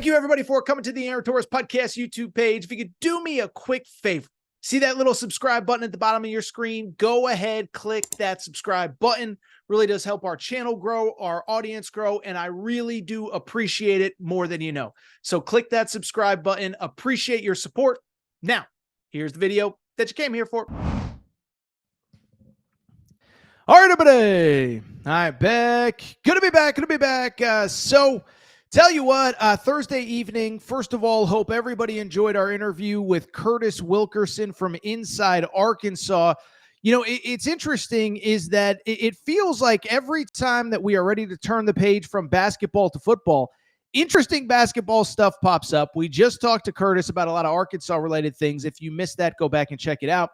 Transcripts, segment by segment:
Thank you, everybody, for coming to the Aaron Torres Podcast YouTube page. If you could do me a quick favor, see that little subscribe button at the bottom of your screen? Go ahead, click that subscribe button. Really does help our channel grow, our audience grow, and I really do appreciate it more than you know. So click that subscribe button. Appreciate your support. Now, here's the video that you came here for. All right, everybody. All right, back. Good to be back. So tell you what, Thursday evening, first of all, hope everybody enjoyed our interview with Curtis Wilkerson from inside Arkansas. You know, it's interesting is that it feels like every time that we are ready to turn the page from basketball to football, interesting basketball stuff pops up. We just talked to Curtis about a lot of Arkansas-related things. If you missed that, go back and check it out.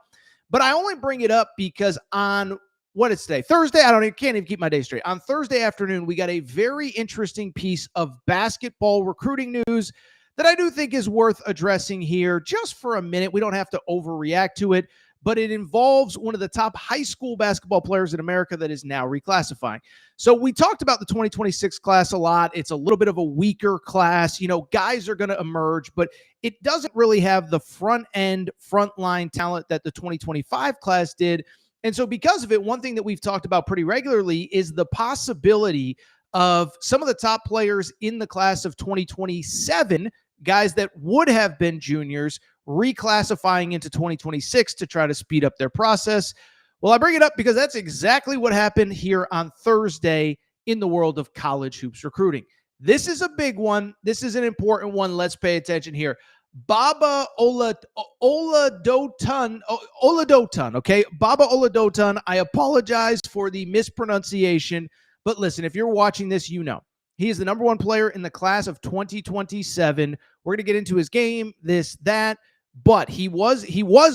But I only bring it up because on what is today? Thursday. Can't even keep my day straight. On Thursday afternoon, we got a very interesting piece of basketball recruiting news that I do think is worth addressing here just for a minute. We don't have to overreact to it, but it involves one of the top high school basketball players in America that is now reclassifying. So we talked about the 2026 class a lot. It's a little bit of a weaker class. You know, guys are going to emerge, but it doesn't really have the frontline talent that the 2025 class did. And so because of it, one thing that we've talked about pretty regularly is the possibility of some of the top players in the class of 2027, guys that would have been juniors, reclassifying into 2026 to try to speed up their process. Well, I bring it up because that's exactly what happened here on Thursday in the world of college hoops recruiting. This is a big one. This is an important one. Let's pay attention here. Bab Oladotun, okay? Bab Oladotun, I apologize for the mispronunciation, but listen, if you're watching this, you know. He is the number one player in the class of 2027. We're going to get into his game, this, that, but he was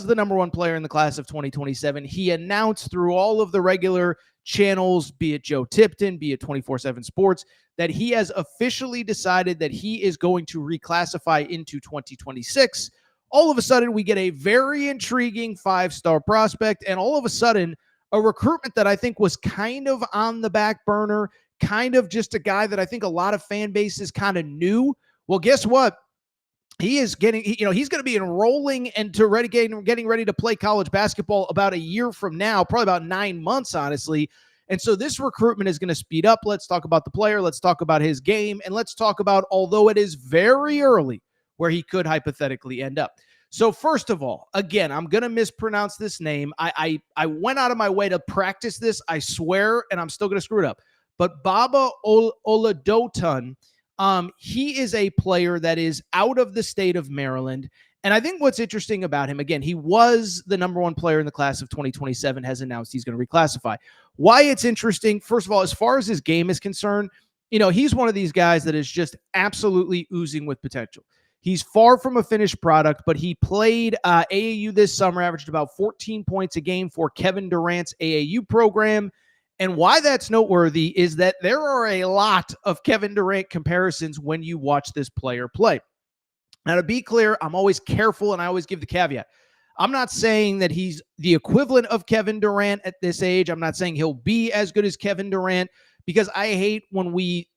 the number one player in the class of 2027. He announced through all of the regular channels, be it Joe Tipton, be it 24/7 Sports, that he has officially decided that he is going to reclassify into 2026. All of a sudden, we get a very intriguing five-star prospect, and all of a sudden, a recruitment that I think was kind of on the back burner, kind of just a guy that I think a lot of fan bases kind of knew. Well, guess what? He is getting, he's going to be enrolling and getting ready to play college basketball about a year from now, probably about 9 months, honestly. And so this recruitment is going to speed up. Let's talk about the player. Let's talk about his game. And let's talk about, although it is very early, where he could hypothetically end up. So first of all, again, I'm going to mispronounce this name. I went out of my way to practice this, I swear, and I'm still going to screw it up. But Bab Oladotun, he is a player that is out of the state of Maryland. And I think what's interesting about him, again, he was the number one player in the class of 2027, has announced he's going to reclassify. Why it's interesting, first of all, as far as his game is concerned, he's one of these guys that is just absolutely oozing with potential. He's far from a finished product, but he played AAU this summer, averaged about 14 points a game for Kevin Durant's AAU program. And why that's noteworthy is that there are a lot of Kevin Durant comparisons when you watch this player play. Now, to be clear, I'm always careful and I always give the caveat. I'm not saying that he's the equivalent of Kevin Durant at this age. I'm not saying he'll be as good as Kevin Durant, because I hate when we,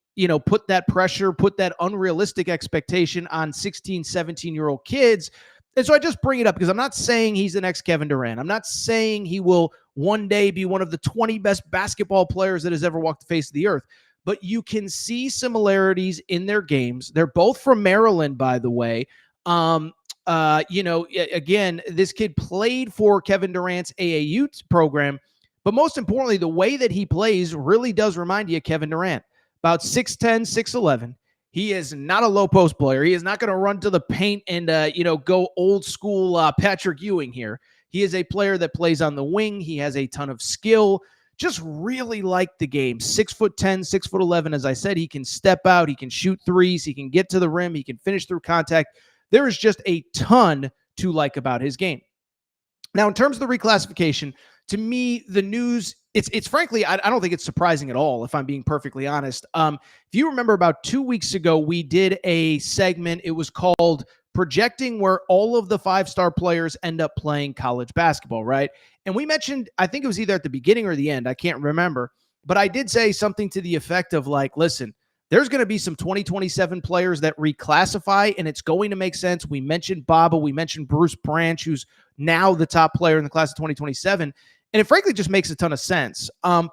put that pressure, put that unrealistic expectation on 16, 17-year-old kids. And so I just bring it up because I'm not saying he's the next Kevin Durant. I'm not saying he will one day be one of the 20 best basketball players that has ever walked the face of the earth. But you can see similarities in their games. They're both from Maryland, by the way. Again, this kid played for Kevin Durant's AAU program. But most importantly, the way that he plays really does remind you of Kevin Durant. About 6'10", 6'11". He is not a low post player. He is not going to run to the paint and, go old school Patrick Ewing here. He is a player that plays on the wing. He has a ton of skill. Just really like the game. 6'10", 6'11". As I said, he can step out. He can shoot threes. He can get to the rim. He can finish through contact. There is just a ton to like about his game. Now, in terms of the reclassification, to me, the news, it's frankly, I don't think it's surprising at all, if I'm being perfectly honest. If you remember about 2 weeks ago, we did a segment. It was called Projecting Where All of the Five-Star Players End Up Playing College Basketball, right? And we mentioned, I think it was either at the beginning or the end, I can't remember, but I did say something to the effect of like, listen, there's going to be some 2027 players that reclassify, and it's going to make sense. We mentioned Baba. We mentioned Bruce Branch, who's now the top player in the class of 2027. And it frankly just makes a ton of sense.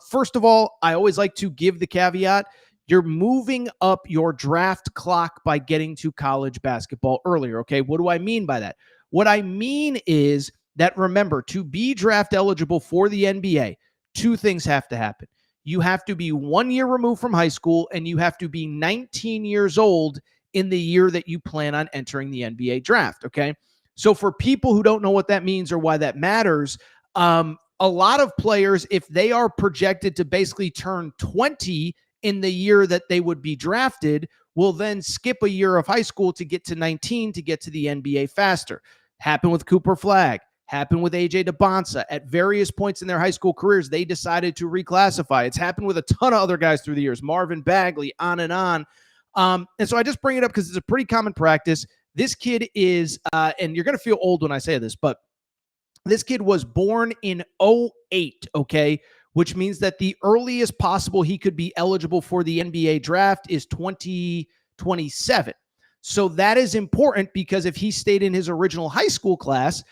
First of all, I always like to give the caveat. You're moving up your draft clock by getting to college basketball earlier, okay? What do I mean by that? What I mean is that, remember, to be draft eligible for the NBA, two things have to happen. You have to be 1 year removed from high school, and you have to be 19 years old in the year that you plan on entering the NBA draft, okay? So for people who don't know what that means or why that matters, a lot of players, if they are projected to basically turn 20 in the year that they would be drafted, will then skip a year of high school to get to 19 to get to the NBA faster. Happened with Cooper Flagg. Happened with AJ DeBonsa. At various points in their high school careers, they decided to reclassify. It's happened with a ton of other guys through the years, Marvin Bagley, on and on. And so I just bring it up because it's a pretty common practice. This kid is, and you're going to feel old when I say this, but this kid was born in 2008, okay? Which means that the earliest possible he could be eligible for the NBA draft is 2027. So that is important because if he stayed in his original high school class,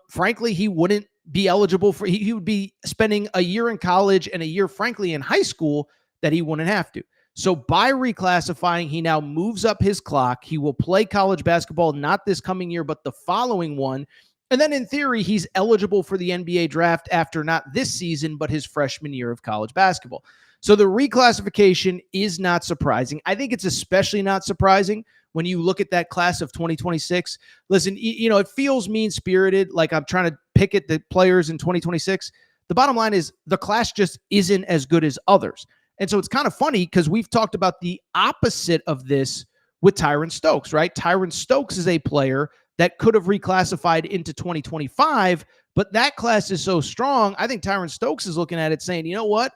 frankly, he wouldn't be eligible for, he would be spending a year in college and a year, frankly, in high school that he wouldn't have to. So by reclassifying, he now moves up his clock. He will play college basketball, not this coming year, but the following one. And then in theory, he's eligible for the NBA draft after not this season, but his freshman year of college basketball. So the reclassification is not surprising. I think it's especially not surprising when you look at that class of 2026. Listen, you know, it feels mean-spirited, like I'm trying to pick at the players in 2026. The bottom line is the class just isn't as good as others. And so it's kind of funny because we've talked about the opposite of this with Tyron Stokes, right? Tyron Stokes is a player that could have reclassified into 2025, but that class is so strong. I think Tyron Stokes is looking at it saying, you know what?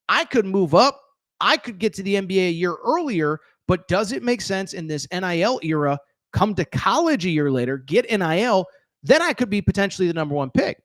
I could move up. I could get to the NBA a year earlier, but does it make sense in this NIL era, come to college a year later, get NIL, then I could be potentially the number one pick.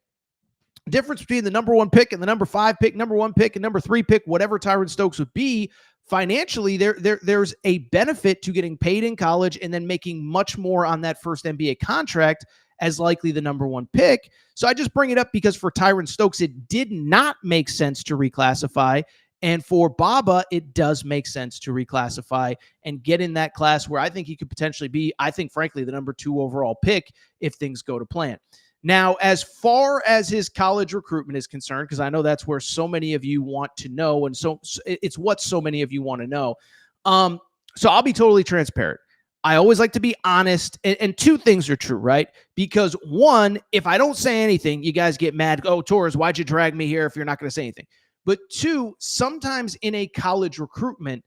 Difference between the number one pick and the number 5 pick, number 1 pick and number 3 pick, whatever Tyron Stokes would be, financially, there's a benefit to getting paid in college and then making much more on that first NBA contract as likely the number 1 pick. So I just bring it up because for Tyron Stokes, it did not make sense to reclassify. And for Baba, it does make sense to reclassify and get in that class where I think he could potentially be, I think, frankly, the number 2 overall pick if things go to plan. Now, as far as his college recruitment is concerned, because I know that's where so many of you want to know, and so it's what so many of you want to know. So I'll be totally transparent. I always like to be honest, and two things are true, right? Because one, if I don't say anything, you guys get mad. Oh, Torres, why'd you drag me here if you're not going to say anything? But two, sometimes in a college recruitment,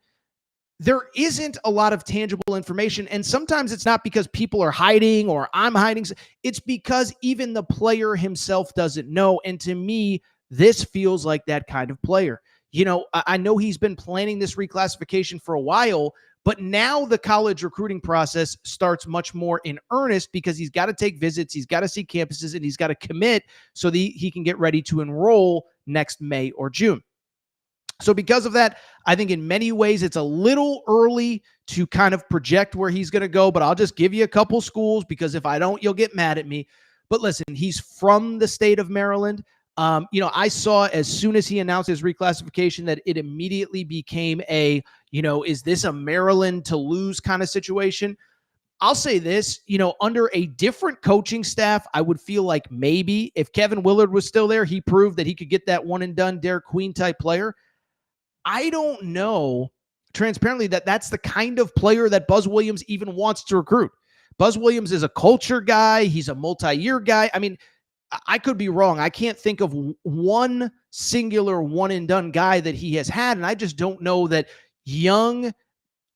there isn't a lot of tangible information. And sometimes it's not because people are hiding or I'm hiding. It's because even the player himself doesn't know. And to me, this feels like that kind of player. You know, I know he's been planning this reclassification for a while, but now the college recruiting process starts much more in earnest because he's got to take visits, he's got to see campuses, and he's got to commit so that he can get ready to enroll next May or June. So because of that, I think in many ways it's a little early to kind of project where he's going to go, but I'll just give you a couple schools because if I don't, you'll get mad at me. But listen, he's from the state of Maryland. You know, I saw as soon as he announced his reclassification that it immediately became a, you know, is this a Maryland to lose kind of situation? I'll say this, you know, under a different coaching staff, I would feel like maybe if Kevin Willard was still there, he proved that he could get that one and done Derek Queen type player. I don't know transparently that that's the kind of player that Buzz Williams even wants to recruit. Buzz Williams is a culture guy. He's a multi-year guy. I mean, I could be wrong. I can't think of one singular one and done guy that he has had. And I just don't know that young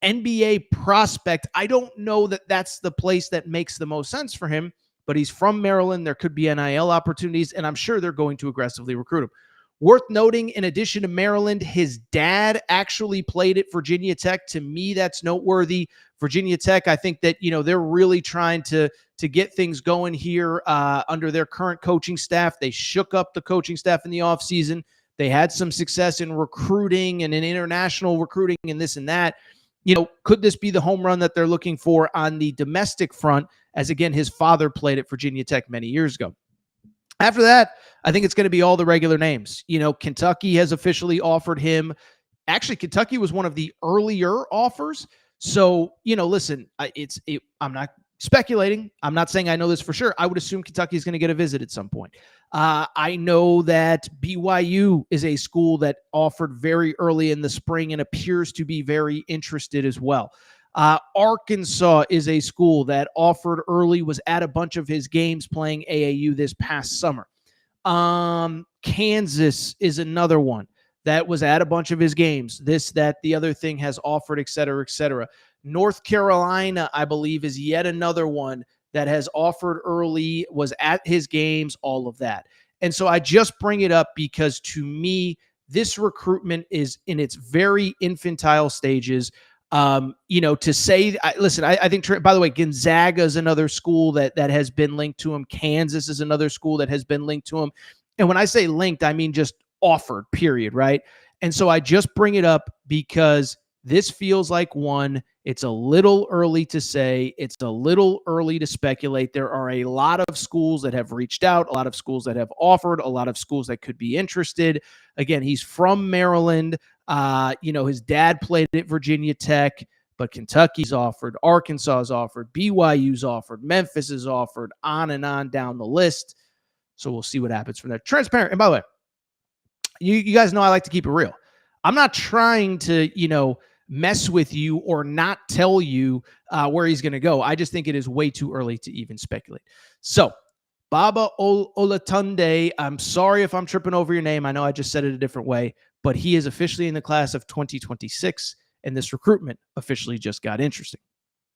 NBA prospect. I don't know that that's the place that makes the most sense for him, but he's from Maryland. There could be NIL opportunities, and I'm sure they're going to aggressively recruit him. Worth noting, in addition to Maryland, his dad actually played at Virginia Tech. To me, that's noteworthy. Virginia Tech, I think that, you know, they're really trying to get things going here under their current coaching staff. They shook up the coaching staff in the offseason. They had some success in recruiting and in international recruiting and this and that. could this be the home run that they're looking for on the domestic front? As again, his father played at Virginia Tech many years ago. After that, I think it's going to be all the regular names. Kentucky has officially offered him. Actually, Kentucky was one of the earlier offers. So, listen, I'm not speculating. I'm not saying I know this for sure. I would assume Kentucky is going to get a visit at some point. I know that BYU is a school that offered very early in the spring and appears to be very interested as well. Arkansas is a school that offered early, was at a bunch of his games playing AAU this past summer. Kansas is another one that was at a bunch of his games. This, that, the other thing has offered, et cetera, et cetera. North Carolina, I believe, is yet another one that has offered early, was at his games, all of that. And so I just bring it up because to me, this recruitment is in its very infantile stages. To say, listen, I think, by the way, Gonzaga is another school that has been linked to him. Kansas is another school that has been linked to him. And when I say linked, I mean just offered, period, right? And so I just bring it up because this feels like one. It's a little early to say. It's a little early to speculate. There are a lot of schools that have reached out, a lot of schools that have offered, a lot of schools that could be interested. Again, he's from Maryland. His dad played at Virginia Tech, but Kentucky's offered, Arkansas's offered, BYU's offered, Memphis is offered, on and on down the list. So we'll see what happens from there. Transparent. And by the way, you guys know I like to keep it real. I'm not trying to, mess with you or not tell you where he's going to go. I just think it is way too early to even speculate. So, Bab Oladotun, I'm sorry if I'm tripping over your name. I know I just said it a different way, but he is officially in the class of 2026, and this recruitment officially just got interesting.